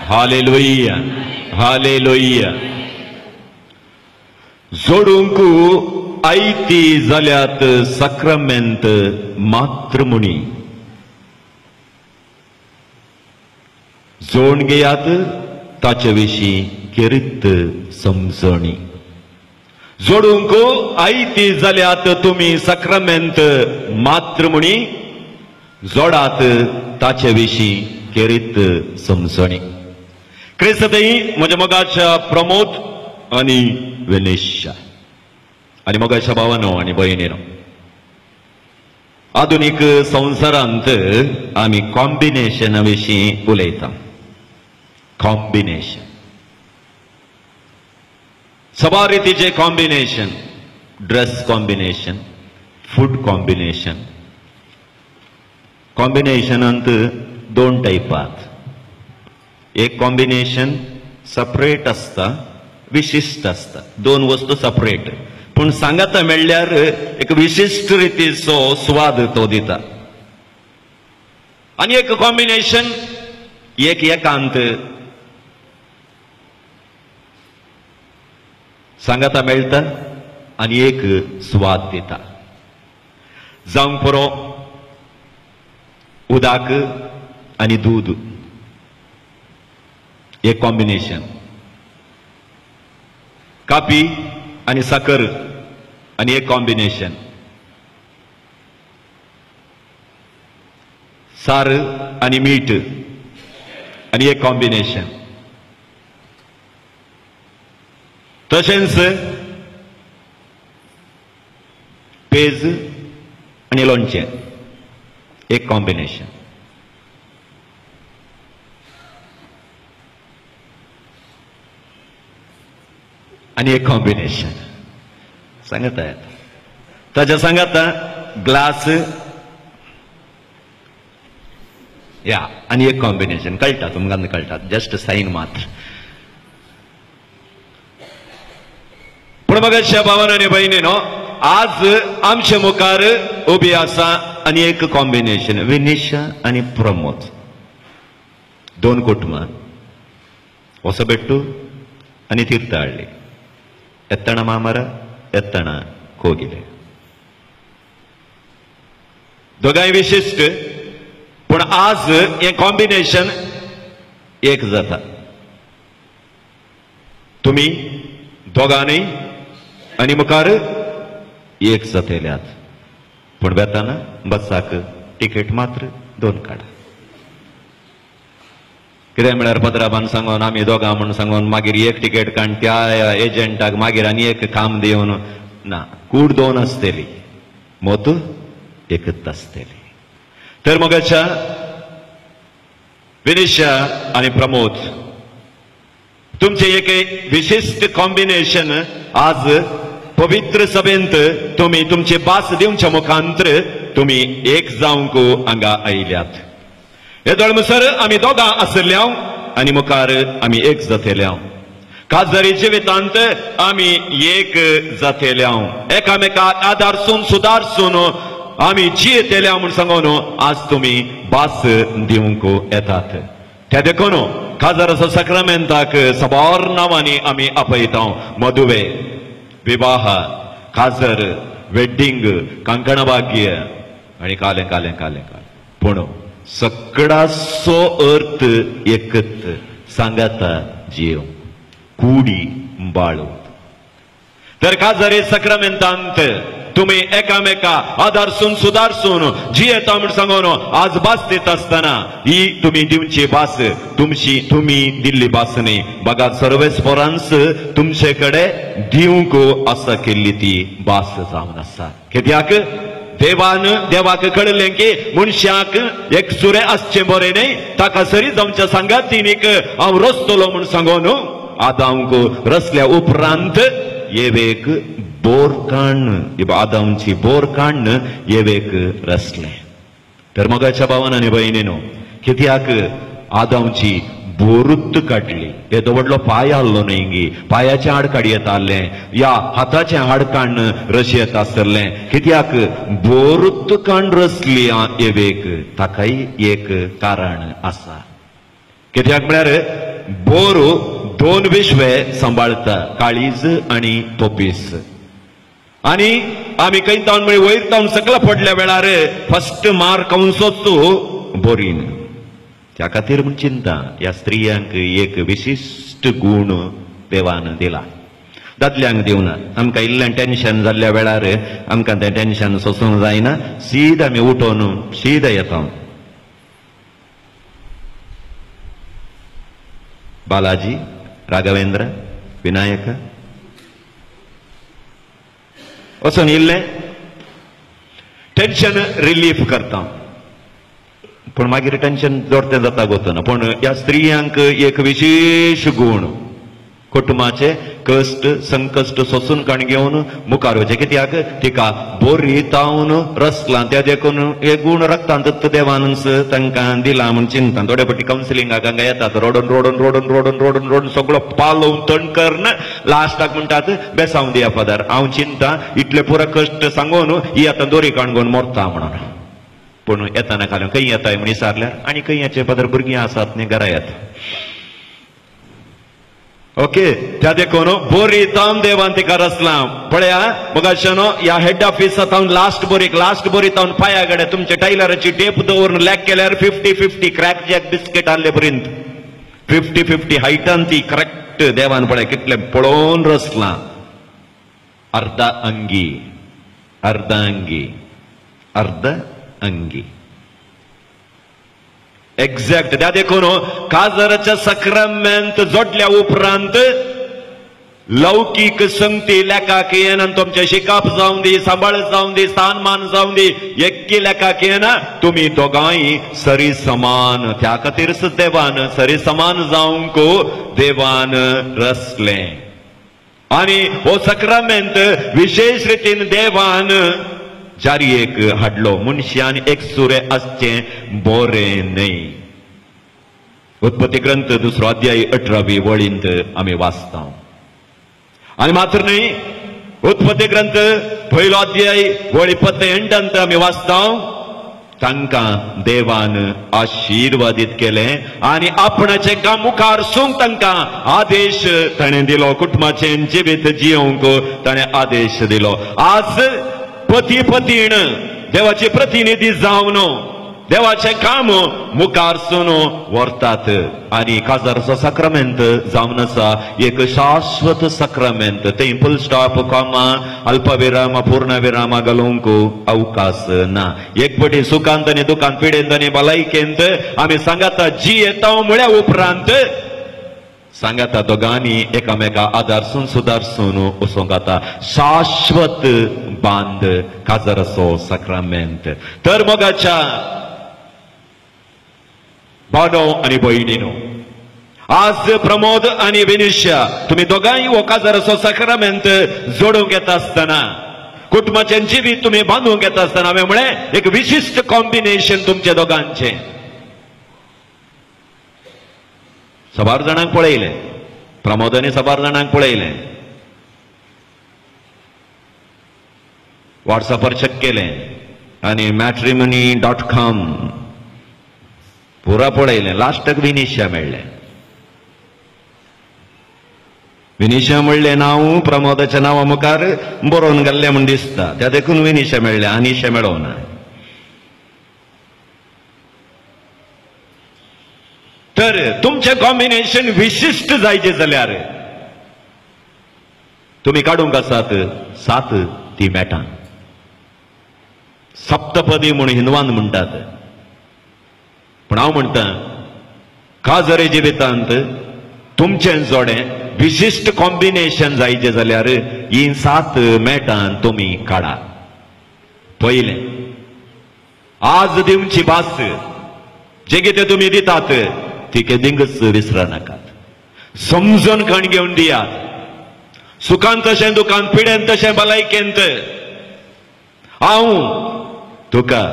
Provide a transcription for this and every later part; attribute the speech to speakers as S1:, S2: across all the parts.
S1: Hallelujah hallelujah. जोडूंक आयती जाल्यात साक्रामेंत मात्र मुनी. जोड घेयात ताचे विशीं केरीत समजणी. जोडूंक आयती जाल्यात तुमी साक्रामेंत मात्र मुनी. जोडात ताचे विशीं केरीत समजणी. क्रिस्तई म्हज्या मोगाच्या प्रमोद आनी विनेशा आनी मोगाच्या भावानो आनी भयणीनो, आधुनीक संवसारांत आमी कॉम्बिनेशना विशीं उलयता. कॉम्बिनेशन, सवा रितीचे combination. Dress combination, food combination. कॉम्बिनेशनांत दोन टायपात. एक कॉम्बिनेशन सेपरेट आसता, विशिष्ट आसता. दोन वस्तू सेपरेट पूण सांगाता मेळ्ळ्यार एक विशिष्ट रितीचो स्वाद तो दिता. आनी एक कॉम्बिनेशन एक एकांत सांगाता मेळटा आनी एक स्वाद दिता. जावंक पुरो उदक आनी दूद, एक कॉम्बिनेशन. कापी आनी साकर आनी एक कॉम्बिनेशन. सार आनी मीठ आनी एक कॉम्बिनेशन. तशेंच पेज आनी लोणचें, एक कॉम्बिनेशन. आनी एक कॉम्बिनेशन सांगता येता. ताच्या सांगाता ग्लास या आनी एक कॉम्बिनेशन. कळटा तुमकां, कळटा, जस्ट सायन मात्र. पूण मगाच्या भावान आनी भयणीनो, आज आमच्या मुखार उबी आसा आनी एक कॉम्बिनेशन. विनेशा आनी प्रमोद, दोन कुटुंबां. ಹೊಸಬೆಟ್ಟು आनी ತೀರ್ಥಹಳ್ಳಿ. ಎತ್ತಣ ಮಾಮರ, ಎತ್ತಣ ಕೋಗಿಲೆ. दोगांय विशिष्ट, पण आज हे कॉम्बिनेशन एक जाता. तुम्ही दोगांनी आनी मुखार एक जातल्यात. पण बेताना बसाक तिकेट मात्र दोन काडा. कितें म्हळ्यार पत्राबान सांगून आमी दोगां म्हूण सांगून मागीर एक तिकेट काडून त्या एजंटाक मागीर आनी एक काम दिवन ना. कूड दोन आसतली, मोत एकच आसतली. तर मोगाच्या विनेशा आनी प्रमोद, तुमचे एक विशिष्ट कॉम्बिनेशन आज पवित्र सभेंत तुम्ही तुमचे बास दिवच्या मुखांतर तुम्ही एक जावंक हांगा आयल्यात. हे दळमसर आमी दोगां आसल्या आनी मुखार आमी एक जातल्या. खासदारी जिवितांत आमी एक जातल्या. एकामेकाक आदारसून सुदारसून आमी जियेतल्या म्हूण सांगून आज तुम्ही बास दिवंक येतात. त्या देखून खासदाराचो साक्रामेंताक सबार नांवांनी आमी आपयता. मदुवे, विवाह, खासर, वेडिंग, कांकणभाग्य आनी काले काले काले काले. पूण सगळाचो अर्थ एकच. सांगाता जीव कुडी बाळू. तर खासदारी साक्रामेंतांत तुम्ही एकामेका आदारसून सुदारसून जियेता म्हूण सांगून आज बास दिता आसतना ही तुम्ही दिवची बास तुम्ही दिल्ली बास न्ही. बघा सर्वेस्परांस तुमचे कडेन दिवंक आसा केल्ली ती बास जावन आसा. कित्याक देवाक कळलें की मनशाक एक सुरे आसचे बरें न्ही. ताका सरी जावच्या सांगातीनीक हांव रचतलो म्हूण सांगून आदांक रचल्या उपरांत येवेक बोर काडन, आदांची बोर काडन येवेक रचलें. तर मोगाच्या भावान आनी भयणीनो, कित्याक आदांची बोरूत काडली. येदो व्हडलो पाय आहलो न्ही, पायाचें हाड काडयेत आहलें या हाताचें हाड काडन रचयत आसलें. कित्याक बोरूत काडन रचली येवेक, ताकाय एक कारण आसा. कित्याक म्हळ्यार बोर दोन विश्वे सांभाळता, काळीज आणि तोपीस. आणि आम्ही काही तावन म्हणजे वयर तावन सकला पडल्या वेळार फर्स्ट मार कंसोच बोरीन. त्या खातीर म्हण चिंता ह्या स्त्रियांक एक विशिष्ट गुण देवान दिला, दादल्यांक दिवना. आमकां इल्लें टेन्शन जाल्ल्या वेळार आमकां तें टेन्शन सोसूंक जायना, सीद आमी उठोन सीद येता. बालाजी, राघवेंद्र, विनायक वचून इल्लें टेन्शन रिलीफ करता. पण मागीर टेन्शन जोडतें जाता गोतना. पण ह्या स्त्रियांक एक विशेष गुण, कुटुंबाचे कश्ट संकश्ट सोसून काण घेवन मुखार वचे. कित्याक तिका बोरी तावन रसलां, त्या देखून हे गुण रक्तांत देवान तांकां दिला म्हूण चिंता. थोडे फावटी कावन्सिलिंगाक हांगा येतात, रोडून रोडून रोडून रोडून रोडून रोडून सगळो पालोवन तणकरन लास्टाक म्हणटात बेसांव दिया फादर. हांव चिंता इतले पुरो कश्ट सांगून ही आतां दोरी काणगोवन मोरता म्हणून. पूण येताना खाली खंय येताय म्हण विचारल्यार आनी खंय येचे फादर भुरगीं आसात न्ही घरा येता. ओके, त्या देखून बोरी तावन देवान तिका रचलां. पळया मोगाशनो, ह्या हेड ऑफिसांत हांव लास्ट बोरी तावन पांया कडेन तुमचे टायलराची टेप दवरून लॅक केल्यार 50-50 क्रॅक जॅक बिस्किट आसले पर्यंत 50-50 हायटान ती करेक्ट देवान पळय कितले पळोवन रचलां. अर्ध अंगी अर्ध अंगी अर्ध अंगी एक्झॅक्ट. त्या देखून काजराच्या सक्रामेंत जोडल्या उपरांत लौकिक संगती लेखाक येना. तुमचे शिकाप जावं दी, सांबाळ जावं दी, स्थानमान जावं दी, एक्की लेखाक येना. तुम्ही दोगांय सरी समान. त्या खातीरच देवान सरी समान जावंक देवान रचले. आणि हो सक्रामेंत विशेष रितीन देवान जारयेक हाडलो. मनशान एक सुरे आसचे बोरे न्हय. उत्पत्ती ग्रंथ 2 अध्याय 18वी वळींत आमी वाचता. आनी मात्र न्हय, उत्पत्ती ग्रंथ 1 अध्याय वळी 58 आमी वाचता. तांकां देवान आशिर्वादीत केले आणि आपणाचे काम मुखार सूंक तांकां आदेश ताणें दिलो. कुटुंबाचें जिवीत जियोंक ताणें आदेश दिलो. आज पती पतीण देवाचे प्रतिनिधी जावन देवाचे काम मुखारसून व्हरतात. आणि काजारचो सक्रामेंत जावन आसा एक शाश्वत सक्रामेंत. थंय फुल स्टॉप, कॉमा, अल्पविराम, पूर्णविराम घालूंक अवकाश ना. एक पटी सुखांत आनी दुखांत, पिडेंत आनी भलायकेंत आमी सांगाता जी येता म्हळ्या उपरांत सांगाता दोगांनी एकामेका आदारसून सुदारसून वचूंक जाता. शाश्वत बांद काजाराचो सक्रामेंत. तर मोगाच्या भावनो आनी भयणीनो, आज प्रमोद आणि विनिशा तुम्ही दोगांय हो काजाराचो सक्रामेंत जोडूंक येता आसतना, कुटुंबाचें जिवीत तुम्ही बांदूंक येता आसतना हांवें म्हळें एक विशिश्ट कॉम्बिनेशन तुमच्या दोगांचें. 7 जाणांक पळयलें, प्रमोदानी 7 जाणांक पळयलें, व्हॉट्सअपार चेक केलें आनी matrimony.com पुरा पळयलें. लास्टाक विनिशा मेळ्ळें. विनिशा म्हणलें नांव प्रमोदाच्या नांवा मुखार बरोवन घाल्लें म्हूण दिसता. त्या देखून विनिशा मेळ्ळें, अनिशा मेळोना. तर तुमचें कॉम्बिनेशन विशिश्ट जायचें जाल्यार तुम्ही काडूंक आसात 7 ती मेटां. सप्तपदी म्हूण हिंदवान म्हणटात. पण हांव म्हणटा काजरे जिवितांत तुमचें जोडें विशिश्ट कॉम्बिनेशन जायचें जाल्यार ही 7 मेटां तुमी काडा. पयलें, आज दिवची भास जे कितें तुमी दितात ती केदींच विसरा नाकात. समजून खण घेवन दियात. सुखांत तशें दुखांत, पिडेंत तशें भलायकेंत. हांव तुका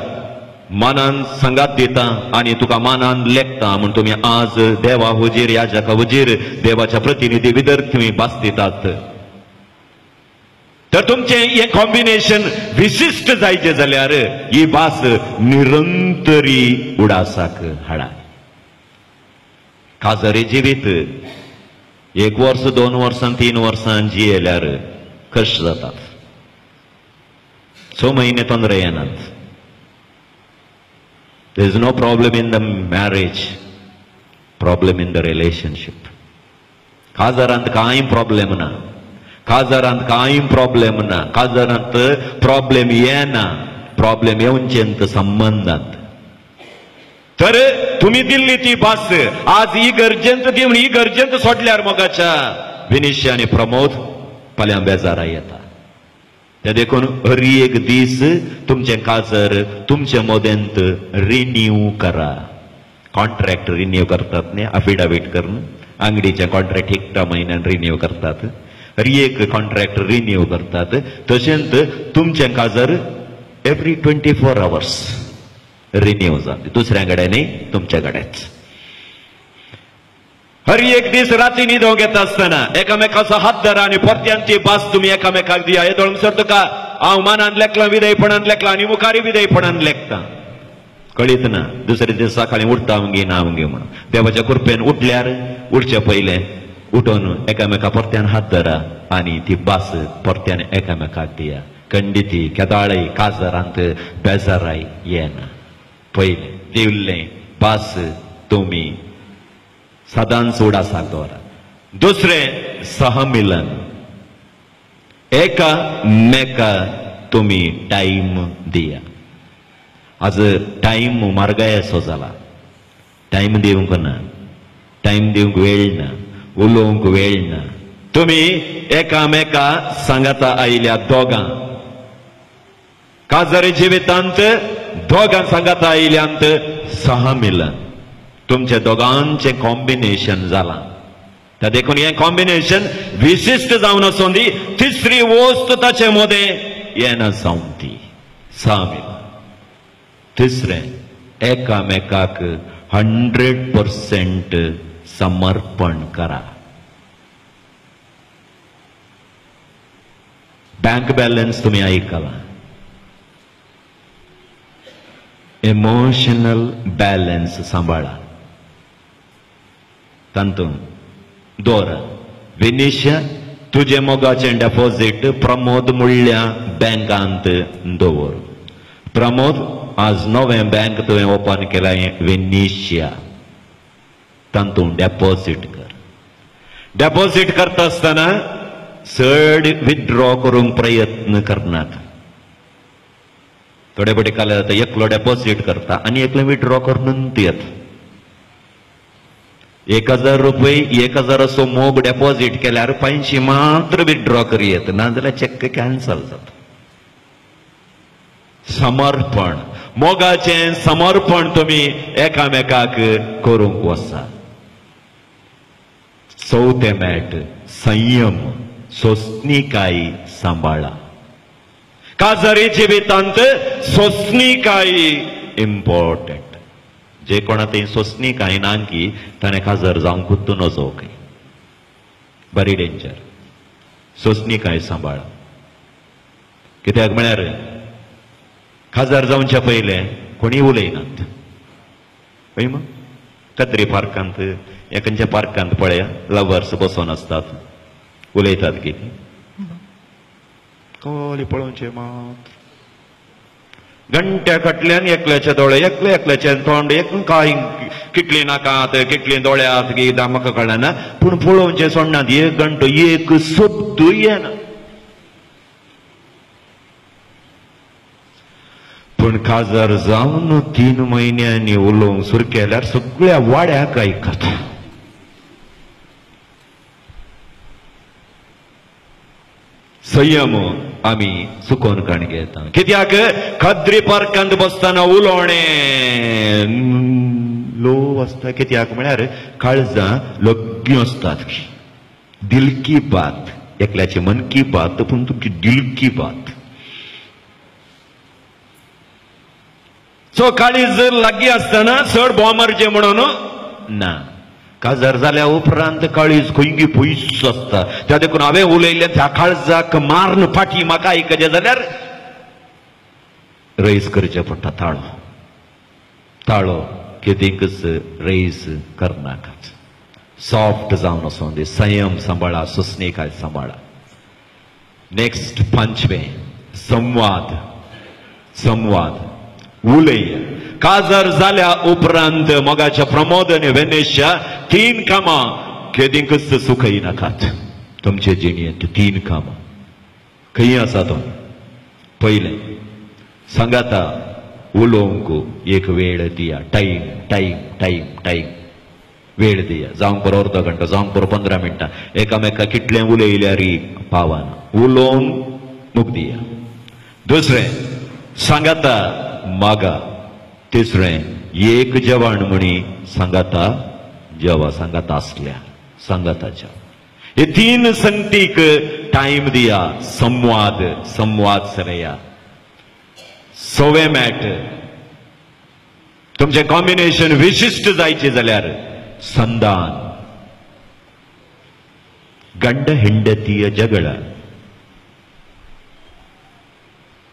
S1: मनान संगात दिता आणि तुका मनान लेखता म्हूण तुमी आज देवा हुजीर, याजका हुजीर, देवाच्या प्रतिनिधी विद्यार्थी भास दितात. तर तुमचे हे कॉम्बिनेशन विशिश्ट जायचे जाल्यार ही भास निरंतरी उडासाक हाडा. काजरी जिवीत 1 वर्स 2 वर्सां 3 वर्सां जियेल्यार कष्ट जातात. 6 महिने तोंदरे येनात. There is no problem in the marriage, problem in the relationship. काजारांत कांय प्रॉब्लेम ना. काजारांत कांय प्रॉब्लेम ना. काजारांत प्रॉब्लेम येना. प्रॉब्लेम येवचेंत संबंधांत. तर तुम्ही दिल्ली ती भास आज ही गरजेंत दिवन ही गरजेंत सोडल्यार मोगाच्या विनिश आनी प्रमोद फाल्यां बेजारा येता. ते देखून हर एक दीस तुमचें काजर तुमचे मोदेंत रिन्यू करा. कॉन्ट्रॅक्ट रिन्यू करतात न्ही, अफिडाविट करून अंगडीचे कॉन्ट्रॅक्ट 1 म्हयन्यान रिन्यू करतात. हर एक कॉन्ट्रॅक्ट रिन्यू करतात. तशेंच तुमचें काजर एवरी 24 hours रिन्यू जाता. दुसऱ्या कडेन न्ही, तुमच्या कडेच. हर एक दीस राती न्हिदो घेता आसतना एकामेकाचो हात धरा आनी परत्यांची भास तुम्ही एकामेकाक दिया. हे दोळसर तुका हांव मानान लेखलां, विधेयपणान लेखलां आनी मुखारी विधेयपणान लेखता. कळीत ना दुसरे दीस सकाळीं उठता अवंगी ना अवंगी म्हणून. देवाच्या कृपेन उठल्यार उठचे पयले उठोन एकामेका परत्यान हात धरा आनी ती भास परत्यान एकामेकाक दिया. खंडिती केदाळी काजरांत बेजाराय येना. पयले दिवल्ले भास तुमी सदांच उडासाक दवरा. दुसरें सहमिलन. एकामेका तुमी टाइम दिया. आज टाइम मार्गायेचो जाला. टाइम दिवंक ना. टाइम दिवंक वेळ ना. उलोवंक वेळ ना. तुमी एकामेका सांगाता आयल्या दोगां काजरी जिवितांत दोगां सांगाता आयल्यांत सहमिलन. तुमच्या दोगांचे कॉम्बिनेशन जाला. त्या देखून हे कॉम्बिनेशन विशिष्ट जावन आसूं दी. तिसरी वस्त ताचे मोदे येना जावन ती सहमिलन. तिसरें एकामेकाक 100% समर्पण करा. बँक बॅलन्स तुम्ही ऐकला. इमोशनल बॅलन्स सांभाळा. तांतून दवरा. विनिश तुझे मोगाचे डेपॉझिट प्रमोद मुळ्या बँकांत दवर. प्रमोद आज नवें बँक तुवें ओपन केलां विनिशया. तांतून डेपॉझिट कर. डेपॉझिट करता आसतना चड विथड्रॉ करूंक प्रयत्न करनाका. थोडे बडे काल जाता एकलो डेपॉझिट करता आनी एकलो विथड्रॉ करून येता. 1000 रुपये 1000 मोग डेपॉझिट केल्यार 500 मात्र विथड्रॉ करी येता. नाजाल्यार चेक कॅन्सल जाता. समर्पण. मोगाचें समर्पण तुमी एकामेकाक करूंक वचा. चवथे मेट संयम सोंसणीकाय सांबाळा. काजरी जिवितांत सोंसणीकाय इम्पॉर्टंट. जे कोणा थंय सोंसणीकाय ना की ताणें काजर जावंकूच नजोवंक. बरी डेंजर. सोंसणीकाय सांबाळा. कित्याक म्हळ्यार काजार जावचे पयले कोणी उलयनात. पळय मग कद्री पार्कांत एखंच्या पार्कांत पळया लवर्स बसून आसतात. उलयतात कितें कोली पळोवचे मात. घंट्या कटल्यान एकल्याचे दोळे एकले एकल्याचे तोंड एक काय कितली नाकात कितली दोळ्यात की म्हाका कळना. पूण पळोवचे सोडनात. 1 घंटो एक शब्द येना. पूण काजार जावन 3 म्हयन्यांनी उलोवंक सुरू केल्यार सगळ्या वाड्याक आयकता. संयम आमी चुकोवन काण घेता. कित्याक खद्री पार्कांत बसतना उलोवणे लो आसता. कित्याक म्हळ्यार काळजां लग्गी आसतात. दिलकी बात. एकल्याची मन की बात पूण तुमची दिलकी बात. सो काळीज लागीं आसतना चड बोमारचें म्हणून ना. काजार जाल्या उपरांत काळीज खंयी पयस आसता. त्या देखून हांवें उलयलें त्या काळजाक मारन फाटी म्हाका आयकचें जाल्यार रईस करचें पडटा. ताळो ताळो केदीकच रईस करनाकात. सॉफ्ट जावन वचून दी, संयम सांबाळा, सुस्नेकाय सांबाळा. नेक्स्ट 5वें संवाद. संवाद उलय. काजर जाल्या उपरांत मोगाच्या प्रमोद आनी वेनेशच्या 3 कामां केदींकच सुखय नाकात. तुमचे जिणेंत 3 कामां खंय आसा तो. पयलें सांगाता उलोवंक एक वेळ दिया. टाइम टाइम टाइम टाइम वेळ दिया. जावंक बरो अर्द घंटो, जावंक बरो 15 मिनटां. एकामेका कितलें उलयल्यार पावाना. उलोवंक दिया. दुसरें सांगाता मागा. तिसरें एक जेवण म्हणी सांगाता जेवा. सांगाता असल्या सांगाताच्या हे 3 संगतीक टाइम दिया. संवाद सरया. 6वें मॅट. तुमचे कॉम्बिनेशन विशिष्ट जायचे जाल्यार संधान. गंड हेंडतीय जगळ.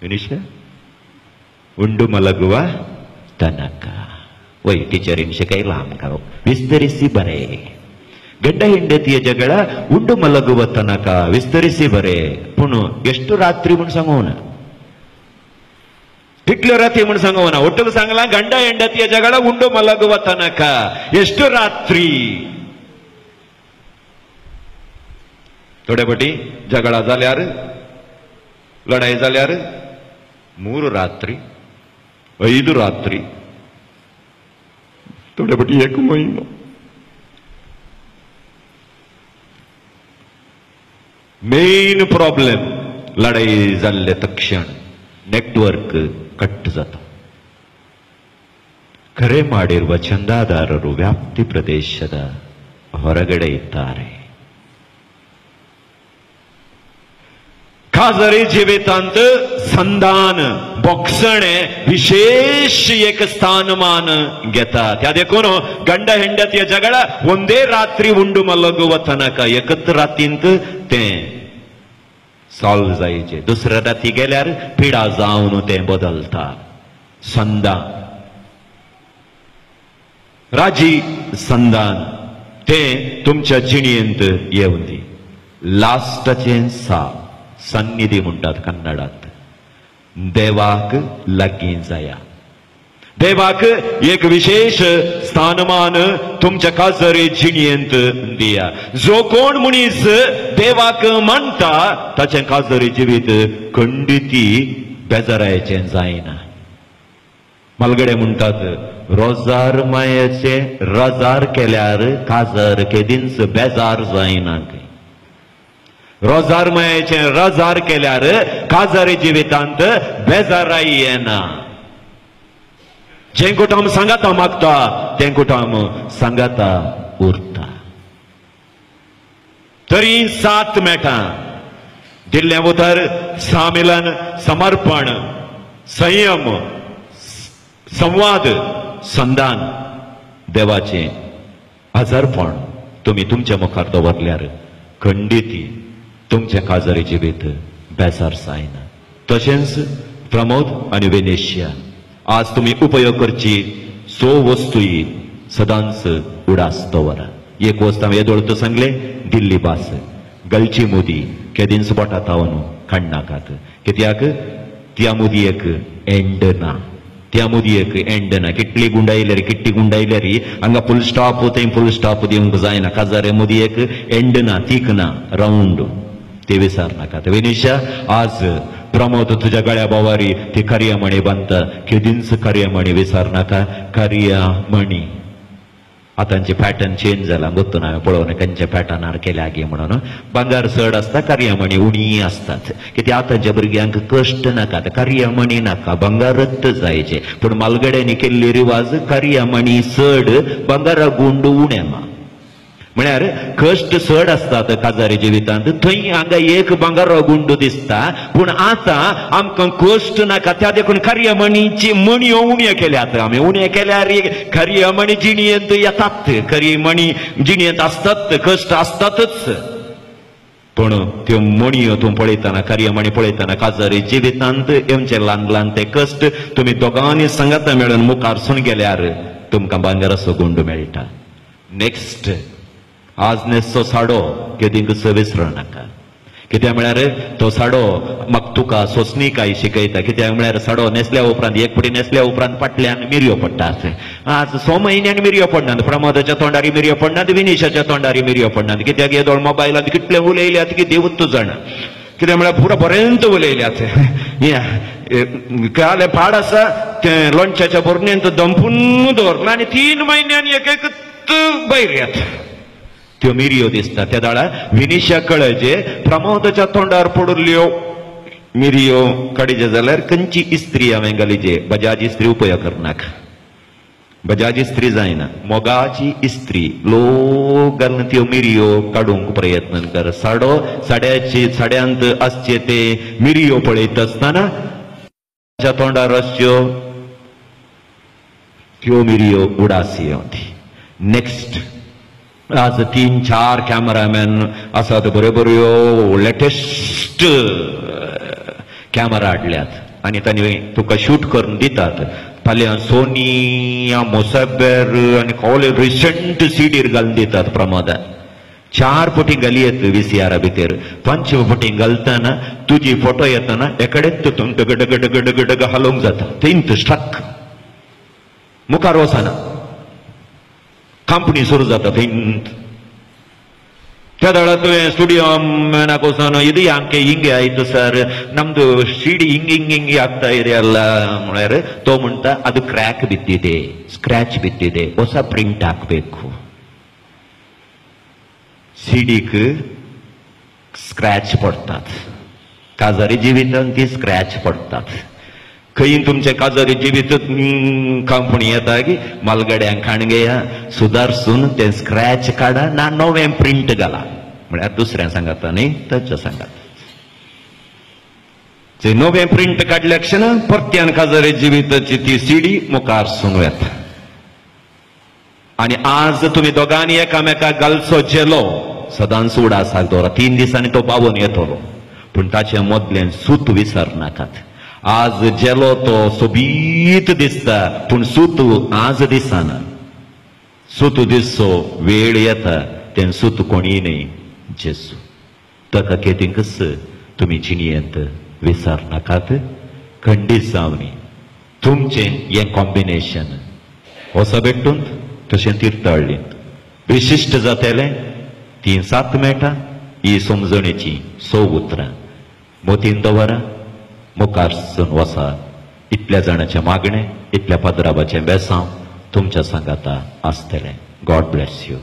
S1: विनिश्य उंडू मलगुवा तनक. वय टीचरीन शिकयला आमकां विस्तरिसी बरे. गंड हेंडतीय जगळ उंडू मलगुವ तनಕ विस्तरिसी बरे. पूण ಎಷ್ಟು ರಾತ್ರಿ म्हण सांगोना. कितल्यो रात्री म्हण सांगोना. ಒಟ್ಟಿಗೆ सांगला गंड हेंडतीय जगळ उंडू मलगुವ तनಕ ಎಷ್ಟು रात्री. थोडे फाटी जगळा जाल्यार लढाई जाल्यार 3 रात्री 5 रात्री थोडे फाटी 1 महिनो. मेन प्रॉब्लेम लढाई जाल्ले तक्षण ನೆಟ್ವರ್ಕ್ ಕಟ್ जाता. ಕರೆ ಮಾಡಿರುವ ಚಂದಾದಾರರು ವ್ಯಾಪ್ತಿ ಪ್ರದೇಶದ ಹೊರಗಡೆ ಇದ್ದಾರೆ. खाजरी जिवितांत संधान बोक्षणे विशेष एक स्थानमान घेतात. त्या देखून गंड हेंडतीय जगळ ಒಂದೇ ರಾತ್ರಿ ಉಂಡು ಮಲಗುವ ತನಕ एकच रातींत ते सॉल्व जायचे. दुसऱ्या राती गेल्यार पिडा जावन ते बदलता. संधान राजी संधान ते तुमच्या जिणेंत येवन दी. लास्टचे सन्निधी म्हणटात कन्नडात. देवाक लागीं जाया. देवाक एक विशेष स्थानमान तुमच्या काजरी जिणेंत दिया. जो कोण मनीस देवाक मानता ताचें काजरी जिवीत खंडिती बेजारायचें जायना. मलगडे म्हणटात रोजार मायेचे रजार केल्यार काजर केदींच बेजार जायना. रोजार मायेचे रजार केल्यार काजरी जिवितांत बेजाराय येना. जें कुटुंब सांगाता मागता तें कुटुंब सांगाता उरता. तरी 7 मेटां दिल्ले उतर सामिलन समर्पण संयम संवाद संधान देवाचे आजारपण तुम्ही तुमच्या मुखार दवरल्यार खंडिती तुमचे काजरी जिवीत बेजार जायना. तशेंच प्रमोद आनी वेनेशिया आज तुम्ही उपयोग करची 100 वस्तूय सदांच उडास दवरा. एक वस्त हांवें येदोळतो सांगले दिल्ली भास गलची मुदी केदींच पोटात तावन काडनाकात. कित्याक त्या मुदयेक एंड ना. त्या मुदयेक एंड ना. कितली गुंडायल्यार किट्टी गुंडायल्यार हांगा फुल स्टॉप थंय फुल स्टॉप दिवंक जायना. काजारे मुदयेक एंड ना तीक ना राउंड ते विसार नाका. वेनिशा आज प्रमोद तुझ्या गळ्या बोवारी ती कर्यमणी बांधता. केदींच कर्यमणी विसार नाका. कर्यमणी आतांचे पॅटर्न चेंज जाला गोत्तून हांवें पळोवन खंयच्या पॅटर्नार केल्या गे म्हणून. भांगार चड आसता कर्यमणी उणी आसतात. कित्याक आतांच्या भुरग्यांक कश्ट नाका. कर्यमणी नाका भांगारच जायचे. पूण मालगड्यांनी केल्ली रिवाज कर्यमणी चड भांगारा गुंड उणे मा. म्हळ्यार कश्ट चड असतात काजारी जिवितांत. थंय हांगा एक भांगारो गुंड दिसता. पूण आतां आमकां कश्ट नाका. त्या देखून कर्यमणीची मणयो उण्यो केल्यात. आमी उण्यो केल्यार कर्यमणी जिणेंत येतात. कर्यमणी जिणेंत आसतात. कश्ट आसतातच. पूण त्यो मणयो तूं पळयतना कर्यमणी पळयतना काजारी जिवितांत येवचे ल्हान ल्हान ते कश्ट तुमी दोगांनी सांगाता मेळून मुखार सून गेल्यार तुमकां भांगाराचो गुंड मेळटा. नेक्स्ट आज नेसो साडो केदींक विसरूं नाका. कित्याक म्हळ्यार तो साडो म्हाका तुका सोंसणीकाय शिकयता. कित्याक म्हळ्यार साडो न्हेसल्या उपरांत एक फावटी न्हेसल्या उपरांत फाटल्यान मिरयो पडटात. आज 6 म्हयन्यान मिरयो पडनात. प्रमोदाच्या तोंडारी मिरयो पडनात, विनिशाच्या तोंडारी मिरयो पडनात. कित्याक येदोळ मोबायलांत कितले उलयल्यात की देवूच जाणा. कित्याक म्हळ्यार पुरो पर्यंत उलयल्यात. काले पाड आसा ते लोणच्याच्या बोरण्यांत दंपून दवरला आनी 3 म्हयन्यान एक भायर येता. त्यो मिरयो दिसता. त्या दाळा विनिशा कळजे प्रमोदाच्या तोंडार पडल्यो मिरयो काडीचे जाल्यार खंयची इस्त्री हांवें घालीचे. बजाज इस्त्री उपयोग करनाका. बजाज इस्त्री जायना. मोगाची इस्त्री लोक घालून त्यो मिरयो काडूंक प्रयत्न कर. साड्यांत आसचे ते मिरयो पळयत आसतना तोंडार आसच्यो त्यो मिरयो उडासी येवंदी. नेक्स्ट आज 3-4 कॅमेरामॅन आसात. बऱ्यो लेटेस्ट कॅमेरा हाडल्यात आनी तांणी तुका शूट करून दितात. फाल्यां सोनी मोसाबेर आनी कोले रिसेंट सीडीर घालून दितात प्रमोदान. 4 फावटी घाली येत VCR भितर. 5 फावटी घालतना तुजी फोटो येतना एकडेच तुमक गडगड हालोवंक जाता. थंयच स्ट्रक मुखार वचना. कंपनी सुरू जाता थंयच. त्या दाड़ा तुवें स्टुडियो मैनाक वचोन ಇದು ಯಾಕೆ ಹಿಂಗೆ ಆಯ್ತು ಸರ್ ನಮ್ದು ಸಿಡಿ ಹಿಂಗೆ ಆಗ್ತಾ ಇದೆ ಅಲ್ಲ म्हळ्यार तो म्हणटा ಅದು ಕ್ರ್ಯಾಕ್ ಬಿದ್ದಿದೆ, ಸ್ಕ್ರಾಚ್ ಬಿದ್ದಿದೆ, ಹೊಸ ಪ್ರಿಂಟ್ ಹಾಕಬೇಕು. सीडीक स्क्रॅच पडतात. काजारी जिवितांत ती स्क्रॅच पडतात. खंय तुमचे काजारी जिवित कंपनी येता की मालगाड्यांक खाणगेया सुदारसून ते स्क्रॅच काडा ना नवें प्रिंट घाला म्हळ्यार दुसऱ्या सांगाता न्ही ताच्या सांगात. ते नवें प्रिंट काडल्या क्षण परत्यान काजारी जिविताची ती सीडी मुखार सूंक येता. आनी आज तुमी दोगांनी एकामेकाक घालचो जेलो सदांच उडासाक दवरा. 3 दिसांनी तो पावून येतलो पूण ताचे मदलें सूत विसरनाकात. आज जेलो तो सोबीत दिसता पूण सूत आज दिसना. सूत दिसो वेळ येता तें सूत कोणी न्ही जेसू. ताका केदींकच तुमी जिणेंत विसरनाकात. खंडीत जावनी तुमचें हें कॉम्बिनेशन वसा भेटून तशें तिरतळ्ळीं विशिश्ट जातलें. 3-7 मेळटा ही समजणेची 6 उतरां मोतीन दवरा. मुखार वसा. इतल्या जाणांचे मागणें, इतल्या पदराबाचें बेसांव तुमच्या सांगाता आसतलें. God bless you.